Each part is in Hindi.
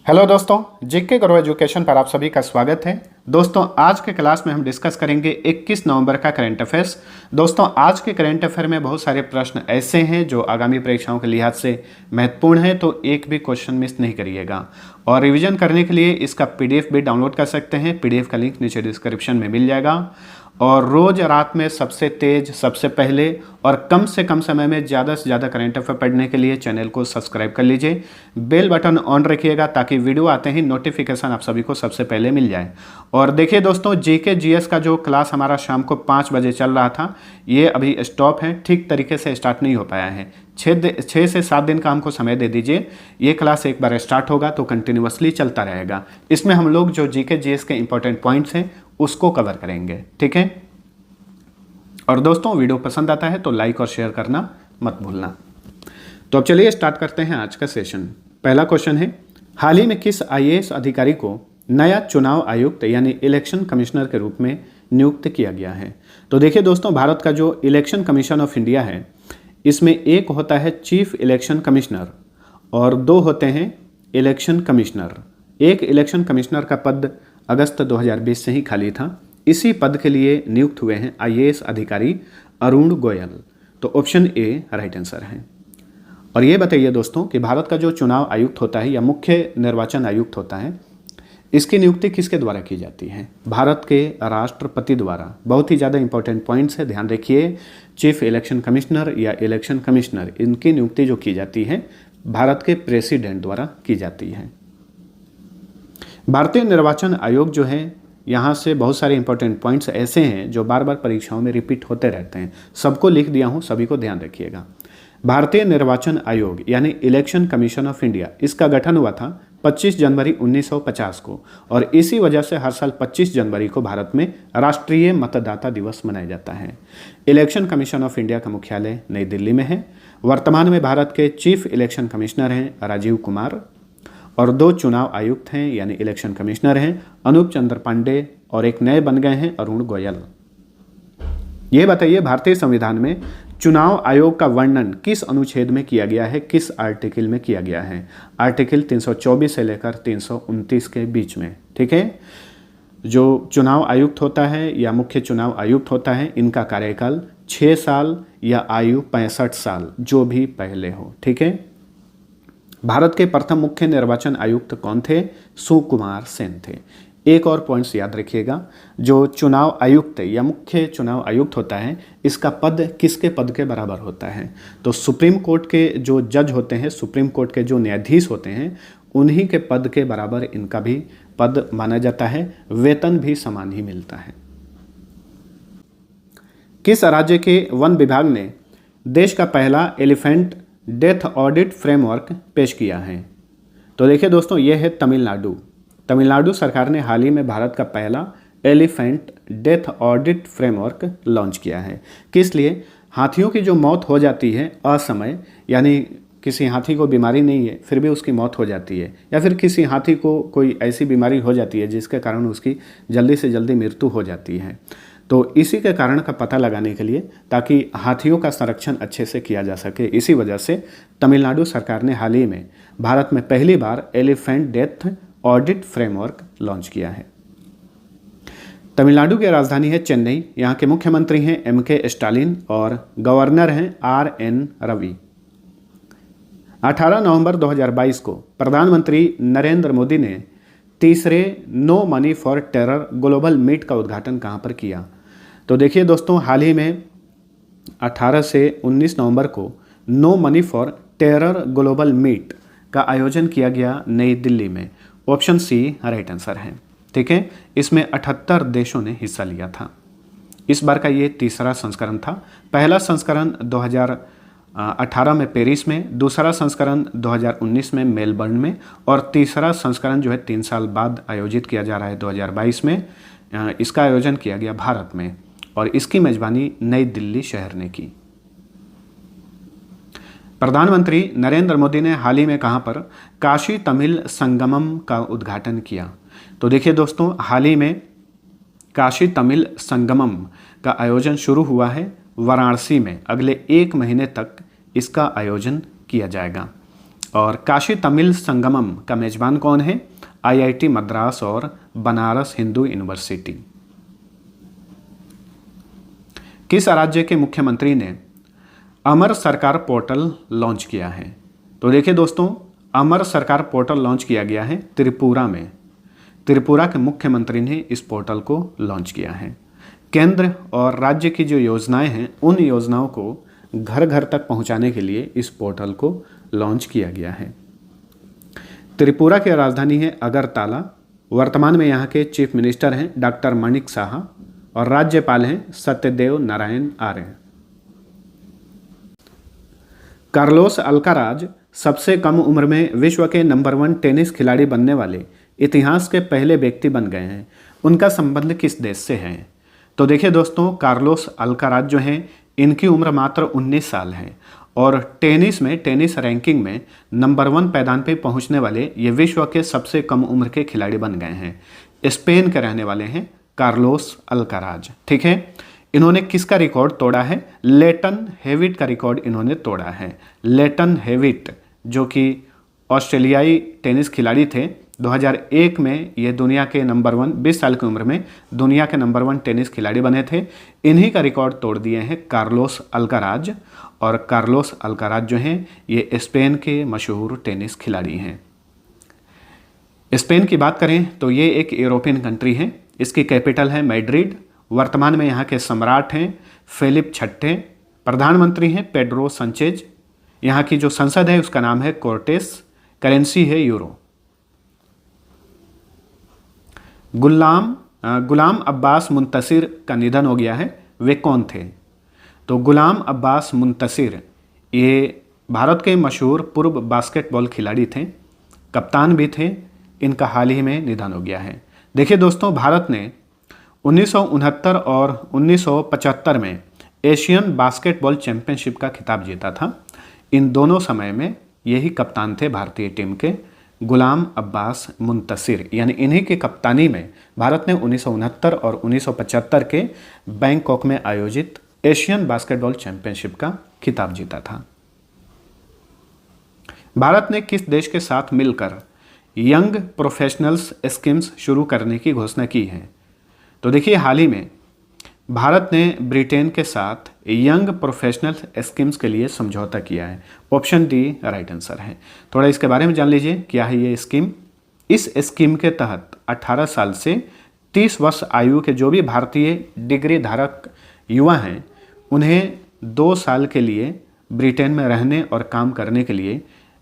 हेलो दोस्तों, जीके गुरु एजुकेशन पर आप सभी का स्वागत है। दोस्तों, आज के क्लास में हम डिस्कस करेंगे 21 नवंबर का करंट अफेयर्स। दोस्तों, आज के करंट अफेयर में बहुत सारे प्रश्न ऐसे हैं जो आगामी परीक्षाओं के लिहाज से महत्वपूर्ण है, तो एक भी क्वेश्चन मिस नहीं करिएगा। और रिवीजन करने के लिए इसका पीडीएफ भी डाउनलोड कर सकते हैं। पीडीएफ का लिंक नीचे डिस्क्रिप्शन में मिल जाएगा। और रोज रात में सबसे तेज, सबसे पहले और कम से कम समय में ज़्यादा से ज़्यादा करंट अफेयर पढ़ने के लिए चैनल को सब्सक्राइब कर लीजिए। बेल बटन ऑन रखिएगा ताकि वीडियो आते ही नोटिफिकेशन आप सभी को सबसे पहले मिल जाए। और देखिए दोस्तों, जीके जीएस का जो क्लास हमारा शाम को 5 बजे चल रहा था, ये अभी स्टॉप है, ठीक तरीके से स्टार्ट नहीं हो पाया है। 6 से 7 दिन का हमको समय दे दीजिए। ये क्लास एक बार स्टार्ट होगा तो कंटिन्यूअसली चलता रहेगा। इसमें हम लोग जो जीके जीएस के इंपॉर्टेंट पॉइंट्स हैं उसको कवर करेंगे, ठीक है। और दोस्तों, वीडियो पसंद आता है तो लाइक और शेयर करना मत भूलना। तो अब चलिए स्टार्ट करते हैं आज का सेशन। पहला क्वेश्चन है, हाल ही में किस आईएएस अधिकारी को नया चुनाव आयुक्त यानी इलेक्शन कमिश्नर के रूप में नियुक्त किया गया है? तो देखिए दोस्तों, भारत का जो इलेक्शन कमीशन ऑफ इंडिया है, इसमें एक होता है चीफ इलेक्शन कमिश्नर और 2 होते हैं इलेक्शन कमिश्नर। एक इलेक्शन कमिश्नर का पद अगस्त 2020 से ही खाली था। इसी पद के लिए नियुक्त हुए हैं आईएएस अधिकारी अरुण गोयल। तो ऑप्शन ए राइट आंसर है। और ये बताइए दोस्तों कि भारत का जो चुनाव आयुक्त होता है या मुख्य निर्वाचन आयुक्त होता है, इसकी नियुक्ति किसके द्वारा की जाती है? भारत के राष्ट्रपति द्वारा। बहुत ही ज़्यादा इंपॉर्टेंट पॉइंट्स है, ध्यान रखिए। चीफ इलेक्शन कमिश्नर या इलेक्शन कमिश्नर, इनकी नियुक्ति जो की जाती है भारत के प्रेसिडेंट द्वारा की जाती है। भारतीय निर्वाचन आयोग जो है, यहाँ से बहुत सारे इंपॉर्टेंट पॉइंट्स ऐसे हैं जो बार बार परीक्षाओं में रिपीट होते रहते हैं। सबको लिख दिया हूँ, सभी को ध्यान रखिएगा। भारतीय निर्वाचन आयोग यानी इलेक्शन कमीशन ऑफ इंडिया, इसका गठन हुआ था 25 जनवरी 1950 को। और इसी वजह से हर साल 25 जनवरी को भारत में राष्ट्रीय मतदाता दिवस मनाया जाता है। इलेक्शन कमीशन ऑफ इंडिया का मुख्यालय नई दिल्ली में है। वर्तमान में भारत के चीफ इलेक्शन कमिश्नर हैं राजीव कुमार, और 2 चुनाव आयुक्त हैं यानी इलेक्शन कमिश्नर हैं अनूप चंद्र पांडे, और एक नए बन गए हैं अरुण गोयल। ये बताइए, भारतीय संविधान में चुनाव आयोग का वर्णन किस अनुच्छेद में किया गया है, किस आर्टिकल में किया गया है? आर्टिकल 324 से लेकर 329 के बीच में, ठीक है। जो चुनाव आयुक्त होता है या मुख्य चुनाव आयुक्त होता है, इनका कार्यकाल 6 साल या आयु 65 साल, जो भी पहले हो, ठीक है। भारत के प्रथम मुख्य निर्वाचन आयुक्त कौन थे? सुकुमार सेन थे। एक और पॉइंट्स याद रखिएगा, जो चुनाव आयुक्त या मुख्य चुनाव आयुक्त होता है, इसका पद किसके पद के बराबर होता है? तो सुप्रीम कोर्ट के जो जज होते हैं, सुप्रीम कोर्ट के जो न्यायाधीश होते हैं, उन्हीं के पद के बराबर इनका भी पद माना जाता है। वेतन भी समान ही मिलता है। किस राज्य के वन विभाग ने देश का पहला एलिफेंट डेथ ऑडिट फ्रेमवर्क पेश किया है? तो देखिए दोस्तों, यह है तमिलनाडु। तमिलनाडु सरकार ने हाल ही में भारत का पहला elephant death audit framework launch किया है। किस लिए? हाथियों की जो मौत हो जाती है असमय, यानी किसी हाथी को बीमारी नहीं है फिर भी उसकी मौत हो जाती है, या फिर किसी हाथी को कोई ऐसी बीमारी हो जाती है जिसके कारण उसकी जल्दी से जल्दी मृत्यु हो जाती है, तो इसी के कारण का पता लगाने के लिए, ताकि हाथियों का संरक्षण अच्छे से किया जा सके, इसी वजह से तमिलनाडु सरकार ने हाल ही में भारत में पहली बार elephant death audit framework launch किया है। तमिलनाडु की राजधानी है चेन्नई। यहाँ के मुख्यमंत्री हैं MK स्टालिन और गवर्नर हैं RN रवि। 18 नवंबर 2022 को प्रधानमंत्री नरेंद्र मोदी ने तीसरे no money for terror global meet का उद्घाटन कहाँ पर किया? तो देखिए दोस्तों, हाल ही में 18 से 19 नवंबर को no money for terror global meet का आयोजन किया गया नई दिल्ली में। ऑप्शन सी राइट आंसर है, ठीक है। इसमें 78 देशों ने हिस्सा लिया था। इस बार का ये तीसरा संस्करण था। पहला संस्करण 2018 में पेरिस में, दूसरा संस्करण 2019 में मेलबर्न में, और तीसरा संस्करण जो है 3 साल बाद आयोजित किया जा रहा है 2022 में। इसका आयोजन किया गया भारत में और इसकी मेजबानी नई दिल्ली शहर ने की। प्रधानमंत्री नरेंद्र मोदी ने हाल ही में कहाँ पर काशी तमिल संगमम का उद्घाटन किया? तो देखिए दोस्तों, हाल ही में काशी तमिल संगमम का आयोजन शुरू हुआ है वाराणसी में। अगले 1 महीने तक इसका आयोजन किया जाएगा। और काशी तमिल संगमम का मेजबान कौन है? आईआईटी मद्रास और बनारस हिंदू यूनिवर्सिटी। किस राज्य के मुख्यमंत्री ने अमर सरकार पोर्टल लॉन्च किया है? तो देखिए दोस्तों, अमर सरकार पोर्टल लॉन्च किया गया है त्रिपुरा में। त्रिपुरा के मुख्यमंत्री ने इस पोर्टल को लॉन्च किया है। केंद्र और राज्य की जो योजनाएं हैं, उन योजनाओं को घर घर तक पहुंचाने के लिए इस पोर्टल को लॉन्च किया गया है। त्रिपुरा की राजधानी है अगरतला। वर्तमान में यहाँ के चीफ मिनिस्टर हैं डॉक्टर माणिक साहा और राज्यपाल हैं सत्यदेव नारायण आर्य। कार्लोस अल्काराज सबसे कम उम्र में विश्व के नंबर 1 टेनिस खिलाड़ी बनने वाले इतिहास के पहले व्यक्ति बन गए हैं। उनका संबंध किस देश से है? तो देखिए दोस्तों, कार्लोस अल्काराज जो हैं, इनकी उम्र मात्र 19 साल है और टेनिस रैंकिंग में नंबर 1 पैदान पे पहुंचने वाले ये विश्व के सबसे कम उम्र के खिलाड़ी बन गए हैं। स्पेन के रहने वाले हैं कार्लोस अल्काराज। ठीक है, इन्होंने किसका रिकॉर्ड तोड़ा है? लेटन हेविट का रिकॉर्ड इन्होंने तोड़ा है। लेटन हेविट जो कि ऑस्ट्रेलियाई टेनिस खिलाड़ी थे, 2001 में ये दुनिया के नंबर 1, 20 साल की उम्र में दुनिया के नंबर 1 टेनिस खिलाड़ी बने थे। इन्हीं का रिकॉर्ड तोड़ दिए हैं कार्लोस अल्काराज। और कार्लोस अल्काराज जो हैं, ये स्पेन के मशहूर टेनिस खिलाड़ी हैं। स्पेन की बात करें तो ये एक यूरोपियन कंट्री है। इसकी कैपिटल है मैड्रिड। वर्तमान में यहाँ के सम्राट हैं फिलिप छठे। प्रधानमंत्री हैं पेड्रो संचेज। यहाँ की जो संसद है उसका नाम है कोर्टेस। करेंसी है यूरो। गुलाम अब्बास मुंतसिर का निधन हो गया है। वे कौन थे? तो गुलाम अब्बास मुंतसिर ये भारत के मशहूर पूर्व बास्केटबॉल खिलाड़ी थे, कप्तान भी थे। इनका हाल ही में निधन हो गया है। देखिए दोस्तों, भारत ने 1969 और 1975 में एशियन बास्केटबॉल चैंपियनशिप का खिताब जीता था। इन दोनों समय में यही कप्तान थे भारतीय टीम के, गुलाम अब्बास मुंतसिर। यानी इन्हीं की कप्तानी में भारत ने 1969 और 1975 के बैंकॉक में आयोजित एशियन बास्केटबॉल चैंपियनशिप का खिताब जीता था। भारत ने किस देश के साथ मिलकर यंग प्रोफेशनल्स स्कीम्स शुरू करने की घोषणा की है? तो देखिए, हाल ही में भारत ने ब्रिटेन के साथ यंग प्रोफेशनल स्कीम्स के लिए समझौता किया है। ऑप्शन डी राइट आंसर है। थोड़ा इसके बारे में जान लीजिए, क्या है ये स्कीम। इस स्कीम के तहत 18 साल से 30 वर्ष आयु के जो भी भारतीय डिग्री धारक युवा हैं, उन्हें 2 साल के लिए ब्रिटेन में रहने और काम करने के लिए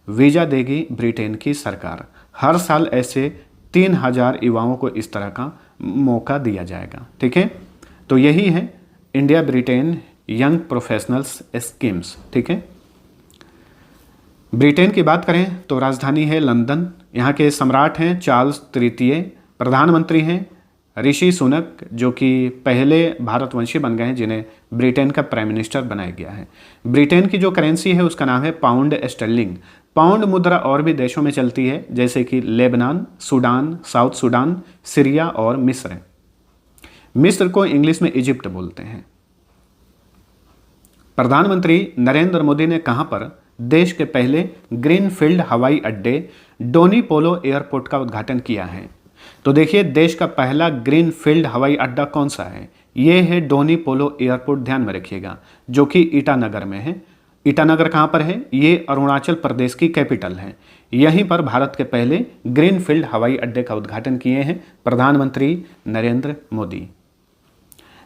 वीज़ा देगी ब्रिटेन की सरकार। हर साल ऐसे 3000 युवाओं को इस तरह का मौका दिया जाएगा। ठीक है, तो यही है India Britain young professionals schemes. ठीक है, ब्रिटेन की बात करें तो राजधानी है लंदन। यहाँ के सम्राट हैं चार्ल्स तृतीय। प्रधानमंत्री हैं ऋषि सुनक, जो कि पहले भारतवंशी बन गए हैं जिन्हें ब्रिटेन का प्राइम मिनिस्टर बनाया गया है। ब्रिटेन की जो करेंसी है उसका नाम है पाउंड स्टर्लिंग। पाउंड मुद्रा और भी देशों में चलती है, जैसे कि Lebanon, Sudan, south Sudan, Syria और मिस्र। मिस्र को इंग्लिश में इजिप्ट बोलते हैं। प्रधानमंत्री नरेंद्र मोदी ने कहां पर देश के पहले ग्रीनफील्ड हवाई अड्डे डोनी पोलो एयरपोर्ट का उद्घाटन किया है? तो देखिए, देश का पहला ग्रीनफील्ड हवाई अड्डा कौन सा है? ये है डोनी पोलो एयरपोर्ट। ध्यान में रखिएगा, जो कि ईटानगर में है। ईटानगर कहाँ पर है? ये अरुणाचल प्रदेश की कैपिटल है। यहीं पर भारत के पहले ग्रीनफील्ड हवाई अड्डे का उद्घाटन किए हैं प्रधानमंत्री नरेंद्र मोदी।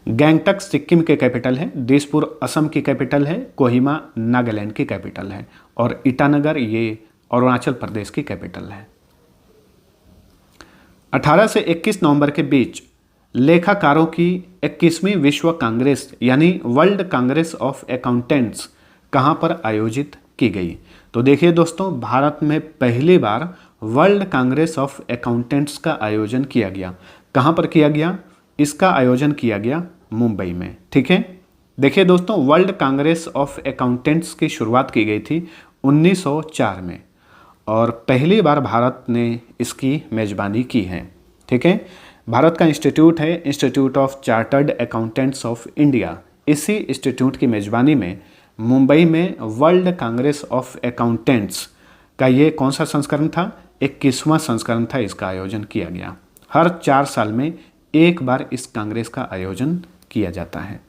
गैंगटक सिक्किम के कैपिटल है। दिसपुर असम की कैपिटल है। कोहिमा नागालैंड की कैपिटल है। और ईटानगर ये अरुणाचल प्रदेश की कैपिटल है। 18 से 21 नवंबर के बीच लेखाकारों की 21वीं विश्व कांग्रेस यानी वर्ल्ड कांग्रेस ऑफ अकाउंटेंट्स कहां पर आयोजित की गई? तो देखिए दोस्तों, भारत में पहली बार वर्ल्ड कांग्रेस ऑफ अकाउंटेंट्स का आयोजन किया गया। कहां पर किया गया? इसका आयोजन किया गया मुंबई में। ठीक है, देखिए दोस्तों, वर्ल्ड कांग्रेस ऑफ अकाउंटेंट्स की शुरुआत की गई थी 1904 में और पहली बार भारत ने इसकी मेजबानी की है। ठीक है, भारत का इंस्टीट्यूट है institute of chartered accountants of India. इसी इंस्टीट्यूट की मेजबानी में मुंबई में वर्ल्ड कांग्रेस ऑफ अकाउंटेंट्स का ये कौन सा संस्करण था? 21वां संस्करण था, इसका आयोजन किया गया। हर 4 साल में एक बार इस कांग्रेस का आयोजन किया जाता है।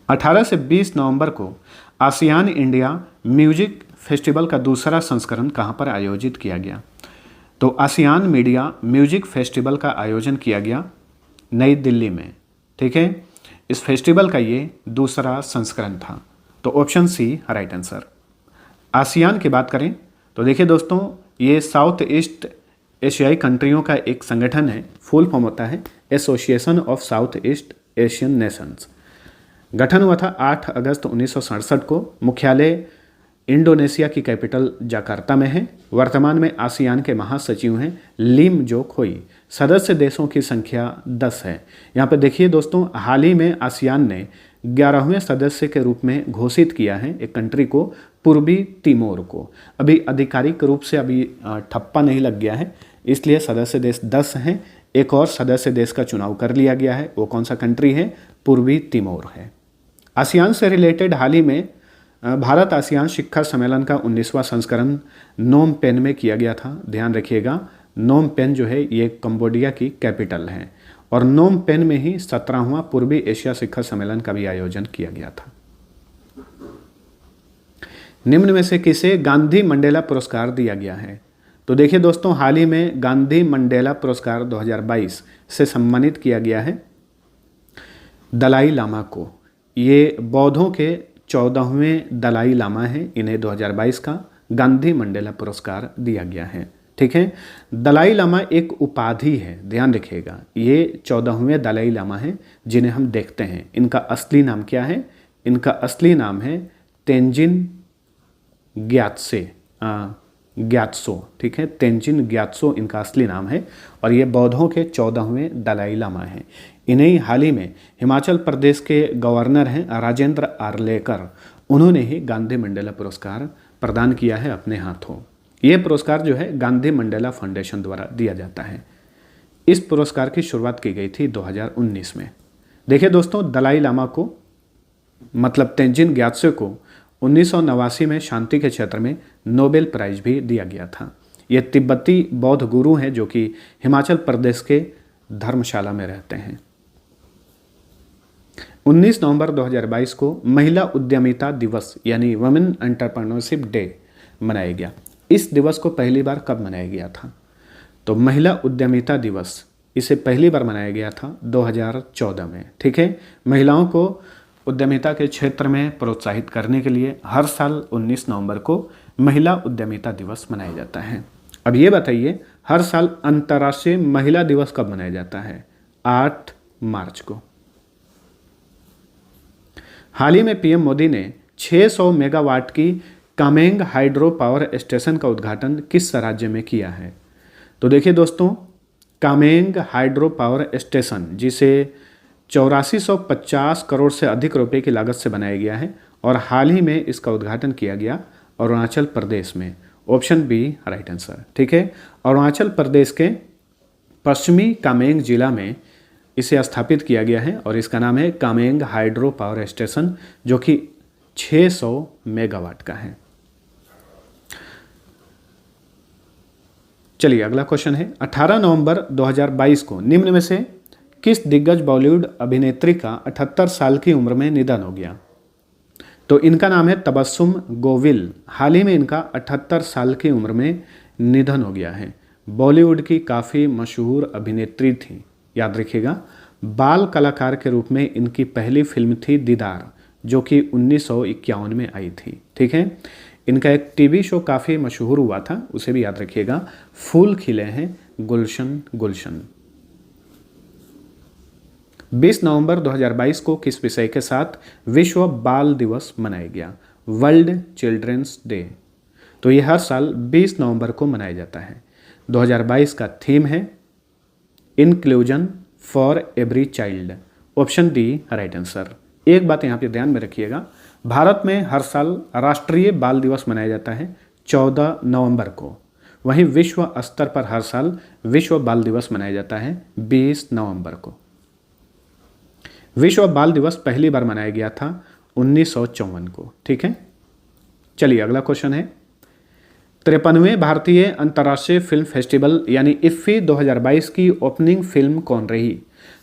18 से 20 नवंबर को आसियान इंडिया म्यूजिक फेस्टिवल का दूसरा संस्करण कहाँ पर आयोजित किया गया? तो आसियान मीडिया म्यूजिक फेस्टिवल का आयोजन किया गया नई दिल्ली में। ठीक है, इस फेस्टिवल का ये दूसरा संस्करण था। तो option C right answer. ASEAN की बात करें तो देखिए दोस्तों, ये साउथ ईस्ट एशियाई कंट्रियों का एक संगठन है। फुल फॉर्म होता है association of south east Asian Nations. गठन हुआ था 8 अगस्त 1967 को। मुख्यालय इंडोनेशिया की कैपिटल जकार्ता में है। वर्तमान में आसियान के महासचिव हैं लीम जो खोई। सदस्य देशों की संख्या 10 है। यहाँ पे देखिए दोस्तों, हाल ही में आसियान ने 11वें सदस्य के रूप में घोषित किया है एक कंट्री को, पूर्वी तिमोर को। अभी आधिकारिक रूप से अभी ठप्पा नहीं लग गया है, इसलिए सदस्य देश 10 हैं। एक और सदस्य देश का चुनाव कर लिया गया है। वो कौन सा कंट्री है? पूर्वी तिमोर है। आसियान से रिलेटेड हाल ही में भारत आसियान शिखर सम्मेलन का 19वां संस्करण नोम पेन में किया गया था। ध्यान रखिएगा, नोम पेन जो है ये कंबोडिया की कैपिटल है और नोम पेन में ही 17वां पूर्वी एशिया शिखर सम्मेलन का भी आयोजन किया गया था। निम्न में से किसे गांधी मंडेला पुरस्कार दिया गया है? तो देखिए दोस्तों, हाल ही में गांधी मंडेला पुरस्कार 2022 से सम्मानित किया गया है दलाई लामा को। ये बौद्धों के 14वें दलाई लामा हैं। इन्हें 2022 का गांधी मंडेला पुरस्कार दिया गया है। ठीक है, दलाई लामा एक उपाधि है, ध्यान रखिएगा। ये 14वें दलाई लामा हैं जिन्हें हम देखते हैं। इनका असली नाम क्या है? इनका असली नाम है तेंजिन ग्यात्सो। ठीक है, तेंजिन ग्यात्सो इनका असली नाम है और ये बौद्धों के 14वें दलाई लामा हैं। इन्हें हाल ही में हिमाचल प्रदेश के गवर्नर हैं राजेंद्र आर्लेकर, उन्होंने ही गांधी मंडेला पुरस्कार प्रदान किया है अपने हाथों। ये पुरस्कार जो है गांधी मंडेला फाउंडेशन द्वारा दिया जाता है। इस पुरस्कार की शुरुआत की गई थी 2019 में। देखिए दोस्तों, दलाई लामा को मतलब तेंजिन ग्यात्सो को 1989 में शांति के क्षेत्र में नोबेल प्राइज भी दिया गया था। ये तिब्बती बौद्ध गुरु हैं जो कि हिमाचल प्रदेश के धर्मशाला में रहते हैं। 19 नवंबर 2022 को महिला उद्यमिता दिवस यानी वुमेन एंटरप्रेन्योरशिप डे मनाया गया। इस दिवस को पहली बार कब मनाया गया था? तो महिला उद्यमिता दिवस इसे पहली बार मनाया गया था 2014 में। ठीक है, महिलाओं को उद्यमिता के क्षेत्र में प्रोत्साहित करने के लिए हर साल 19 नवंबर को महिला उद्यमिता दिवस मनाया जाता है। अब ये बताइए, हर साल अंतर्राष्ट्रीय महिला दिवस कब मनाया जाता है? 8 मार्च को। हाल ही में पीएम मोदी ने 600 मेगावाट की कामेंग हाइड्रो पावर स्टेशन का उद्घाटन किस राज्य में किया है? तो देखिए दोस्तों, कामेंग हाइड्रो पावर स्टेशन जिसे 8450 करोड़ से अधिक रुपए की लागत से बनाया गया है और हाल ही में इसका उद्घाटन किया गया अरुणाचल प्रदेश में। Option B right answer. ठीक है, अरुणाचल प्रदेश के पश्चिमी कामेंग जिला में इसे स्थापित किया गया है और इसका नाम है कामेंग हाइड्रो पावर स्टेशन, जो कि 600 मेगावाट का है। चलिए अगला क्वेश्चन है, 18 नवंबर 2022 को निम्न में से किस दिग्गज बॉलीवुड अभिनेत्री का 78 साल की उम्र में निधन हो गया? तो इनका नाम है तबस्सुम गोविल। हाल ही में इनका 78 साल की उम्र में निधन हो गया है। बॉलीवुड की काफ़ी मशहूर अभिनेत्री थी, याद रखिएगा। बाल कलाकार के रूप में इनकी पहली फिल्म थी दीदार, जो कि 1951 में आई थी। ठीक है, इनका एक टीवी शो काफ़ी मशहूर हुआ था, उसे भी याद रखिएगा, फूल खिले हैं गुलशन गुलशन। 20 नवंबर 2022 को किस विषय के साथ विश्व बाल दिवस मनाया गया? World children's day. तो ये हर साल 20 नवंबर को मनाया जाता है। 2022 का थीम है inclusion for every child. Option D right answer. एक बात यहाँ पे ध्यान में रखिएगा, भारत में हर साल राष्ट्रीय बाल दिवस मनाया जाता है 14 नवंबर को। वहीं विश्व स्तर पर हर साल विश्व बाल दिवस मनाया जाता है 20 नवंबर को। विश्व बाल दिवस पहली बार मनाया गया था 1954 को। ठीक है, चलिए अगला क्वेश्चन है, 53वें भारतीय अंतर्राष्ट्रीय फिल्म फेस्टिवल यानी इफ्फी 2022 की ओपनिंग फिल्म कौन रही?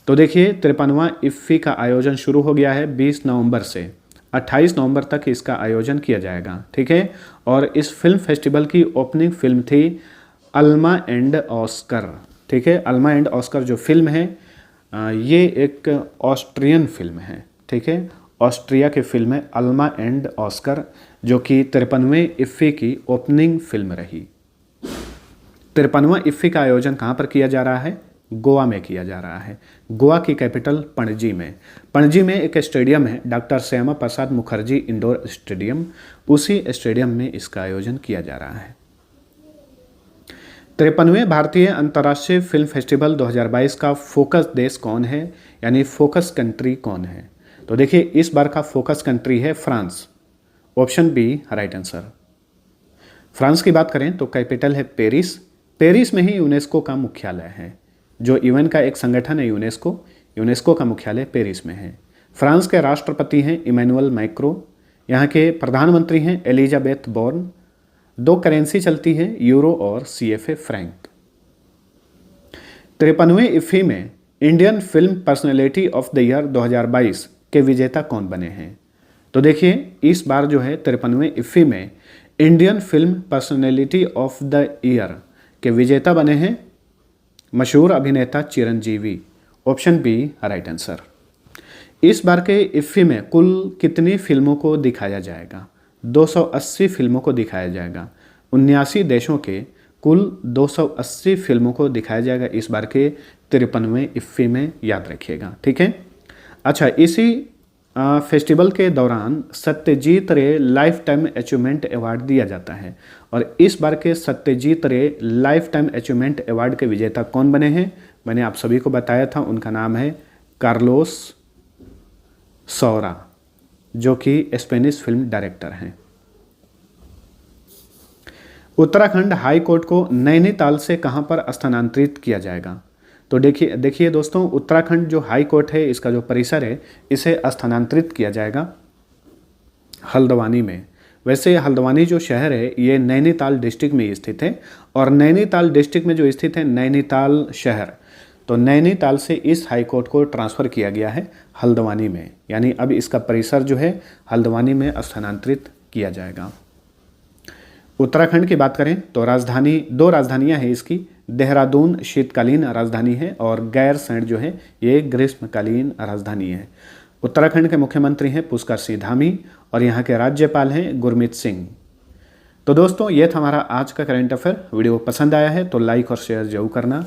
तो देखिए 53वां इफ्फी का आयोजन शुरू हो गया है 20 नवंबर से 28 नवंबर तक इसका आयोजन किया जाएगा, ठीक है। और इस फिल्म फेस्टिवल की ओपनिंग फिल्म थी अल्मा एंड ऑस्कर, ठीक है। अल्मा एंड ऑस्कर जो फिल्म है ये एक ऑस्ट्रियन फिल्म है, ठीक है। ऑस्ट्रिया की फिल्म है अल्मा एंड ऑस्कर, जो कि 53वें इफ्फी की ओपनिंग फिल्म रही। 53वां इफ्फी का आयोजन कहाँ पर किया जा रहा है? गोवा में किया जा रहा है। गोवा की कैपिटल पणजी में। पणजी में एक स्टेडियम है doctor Shyama Prasad Mukherjee indoor stadium, उसी स्टेडियम में इसका आयोजन किया जा रहा है। 53वें भारतीय अंतर्राष्ट्रीय फिल्म फेस्टिवल 2022 का फोकस देश कौन है, यानी फोकस कंट्री कौन है? तो देखिए इस बार का फोकस कंट्री है France, option B right answer. France की बात करें तो कैपिटल है पेरिस, पेरिस में ही यूनेस्को का मुख्यालय है। जो यूएन का एक संगठन है यूनेस्को का मुख्यालय पेरिस में है। फ्रांस के राष्ट्रपति हैं इमैनुअल मैक्रो, यहाँ के प्रधानमंत्री हैं एलिजाबेथ बोर्न। 2 करेंसी चलती है, यूरो और CFA फ्रैंक। 53वें इफ्फी में Indian film personality of the year 2022 के विजेता कौन बने हैं? तो देखिए इस बार जो है 53वें इफ्फी में Indian film personality of the year के विजेता बने हैं मशहूर अभिनेता Chiranjeevi, option B right answer. इस बार के इफ्फी में कुल कितनी फिल्मों को दिखाया जाएगा? 280 फिल्मों को दिखाया जाएगा। 79 देशों के कुल 280 फिल्मों को दिखाया जाएगा इस बार के 53वें इफ्फी में, याद रखिएगा, ठीक है। अच्छा, इसी फेस्टिवल के दौरान सत्यजीत रे लाइफ टाइम अचीवमेंट अवार्ड दिया जाता है, और इस बार के सत्यजीत रे लाइफ टाइम अचीवमेंट अवार्ड के विजेता कौन बने हैं? मैंने आप सभी को बताया था, उनका नाम है कार्लोस सौरा, जो कि स्पेनिश फिल्म डायरेक्टर हैं। उत्तराखंड हाई कोर्ट को नैनीताल से कहां पर स्थानांतरित किया जाएगा? तो देखिए दोस्तों, उत्तराखंड जो हाई कोर्ट है इसका जो परिसर है इसे स्थानांतरित किया जाएगा हल्द्वानी में। वैसे हल्द्वानी जो शहर है ये नैनीताल डिस्ट्रिक्ट में स्थित है, और नैनीताल डिस्ट्रिक्ट में जो स्थित है नैनीताल शहर, तो नैनीताल से इस हाई कोर्ट को ट्रांसफ़र किया गया है हल्द्वानी में, यानी अब इसका परिसर जो है हल्द्वानी में स्थानांतरित किया जाएगा। उत्तराखंड की बात करें तो राजधानी, 2 राजधानियां हैं इसकी, देहरादून शीतकालीन राजधानी है और गैरसैंण जो है ये ग्रीष्मकालीन राजधानी है। उत्तराखंड के मुख्यमंत्री हैं पुष्कर सिंह धामी और यहाँ के राज्यपाल हैं गुरमीत सिंह। तो दोस्तों ये था हमारा आज का करंट अफेयर। वीडियो पसंद आया है तो लाइक और शेयर जरूर करना।